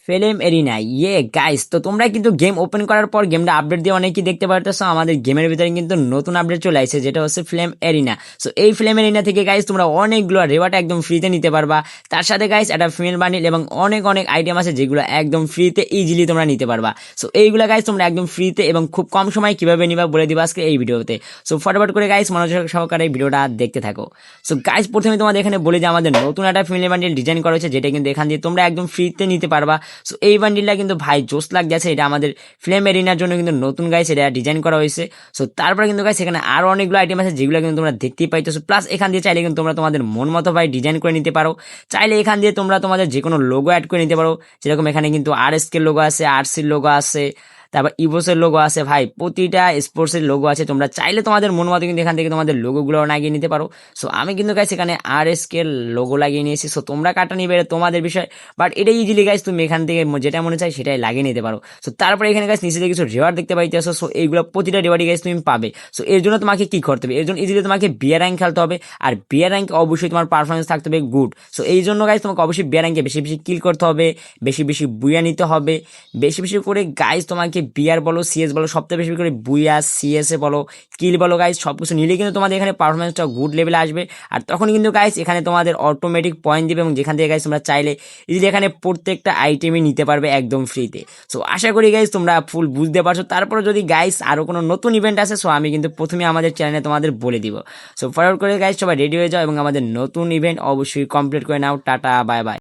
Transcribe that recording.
ফেলেম arena guys, তো তোমরা কিন্তু গেম ওপেন করার পর গেমটা আপডেট দিয়ে অনেকেই দেখতে পারতেছো আমাদের গেমের ভিতরে কিন্তু নতুন আপডেট চলে আসছে, যেটা হচ্ছে ফ্লেম এরিনা। সো এই ফ্লেম এরিনা থেকে গাইস তোমরা অনেকগুলো রেওয়ার্ড একদম ফ্রিতে নিতে পারবা। তার সাথে গাইস একটা ফিমেল বান্ডিল এবং অনেক অনেক আইটেম আছে যেগুলো একদম ফ্রিতে ইজিলি তোমরা নিতে পারবা। সো এইগুলো গাইস তোমরা একদম ফ্রিতে এবং খুব কম সময় কিভাবে নিবা বলে দিবা আজকে এই ভিডিওতে। সো ফটাফট করে গাইস মনোযোগ সহকারে এই ভিডিওটা দেখতে থাকো। সো গাইস প্রথমে তোমাদের এখানে বলি যে আমাদের নতুন একটা ফিমেল বান্ডিল ডিজাইন করা হয়েছে, যেটা কিন্তু এখান দিয়ে তোমরা একদম ফ্রিতে নিতে পারবা। সো এই বান্ডিলটা কিন্তু ভাই জোস লাগছে, এটা আমাদের ফ্লেম এরিনার জন্য কিন্তু নতুন গাইস এটা ডিজাইন করা হয়েছে। সো তারপরে কিন্তু গাইস এখানে আরো অনেকগুলো আইটেম আছে যেগুলো কিন্তু তোমরা দেখতেই পাইতেছো। প্লাস এখান দিয়ে চাইলে কিন্তু তোমরা তোমাদের মন মতো ভাই ডিজাইন করে নিতে পারো। চাইলে এখান দিয়ে তোমরা তোমাদের যে কোনো লোগো অ্যাড করে নিতে পারো, যেরকম এখানে কিন্তু RSK লোগো আছে, RC লোগো আছে, তারপর ইভোসের লোগো আছে। ভাই প্রতিটা স্পোর্টসের লোগো আছে, তোমরা চাইলে তোমাদের মন মতো কিন্তু এখান থেকে তোমাদের লোগোগুলো লাগিয়ে নিতে পারো। সো আমি কিন্তু গাইস এখানে RSK লোগো লাগিয়ে নিয়েছি। সো তোমরা কাটা নিবে এটা তোমাদের বিষয়, বাট এটা ইজিলি গাইস তুমি এখান থেকে যেটা মনে চাই সেটাই লাগিয়ে নিতে পারো। সো তারপরে এখানে গাইস নিচে কিছু রিওয়ার্ড দেখতে পাইতেছো। সো এইগুলো প্রতিটা রিওয়ার্ডই গাইস তুমি পাবে। সো এর জন্য তোমাকে কি করতে হবে, এর জন্য ইজিলি তোমাকে বিয়ার র্যাঙ্ক খেলতে হবে, আর বিয়ার র্যাঙ্ক অবশ্যই তোমার পারফরমেন্স থাকতে হবে গুড। সো এই জন্য গাইস তোমাকে অবশ্যই বিয়ার র্যাঙ্কে বেশি বেশি কিল করতে হবে, বেশি বেশি বুয়া নিতে হবে, বেশি বেশি করে গাইস তোমাকে বিয়ার বলো সিএস বলো সবথেকে বেশি করে বুয়া সিএস এ বলো কিল বলো গাইস সবকিছু নিলে কিন্তু তোমাদের এখানে পারফরমেন্সটা গুড লেভেলে আসবে। আর তখন কিন্তু গাইস এখানে তোমাদের অটোমেটিক পয়েন্ট দিবে এবং যেখান থেকে গাইস তোমরা চাইলে ইজিলি এখানে প্রত্যেকটা আইটেমই নিতে পারবে একদম ফ্রিতে। সো আশা করি গাইস তোমরা ফুল বুঝতে পারছো। তারপরে যদি গাইস আরো কোনো নতুন ইভেন্ট আছে সো আমি কিন্তু প্রথমে আমাদের চ্যানেলে তোমাদের বলে দিব। সো ফরওয়ার্ড করে গাইস সবাই রেডি হয়ে যাও এবং আমাদের নতুন ইভেন্ট অবশ্যই কমপ্লিট করে নাও। Tata bye bye.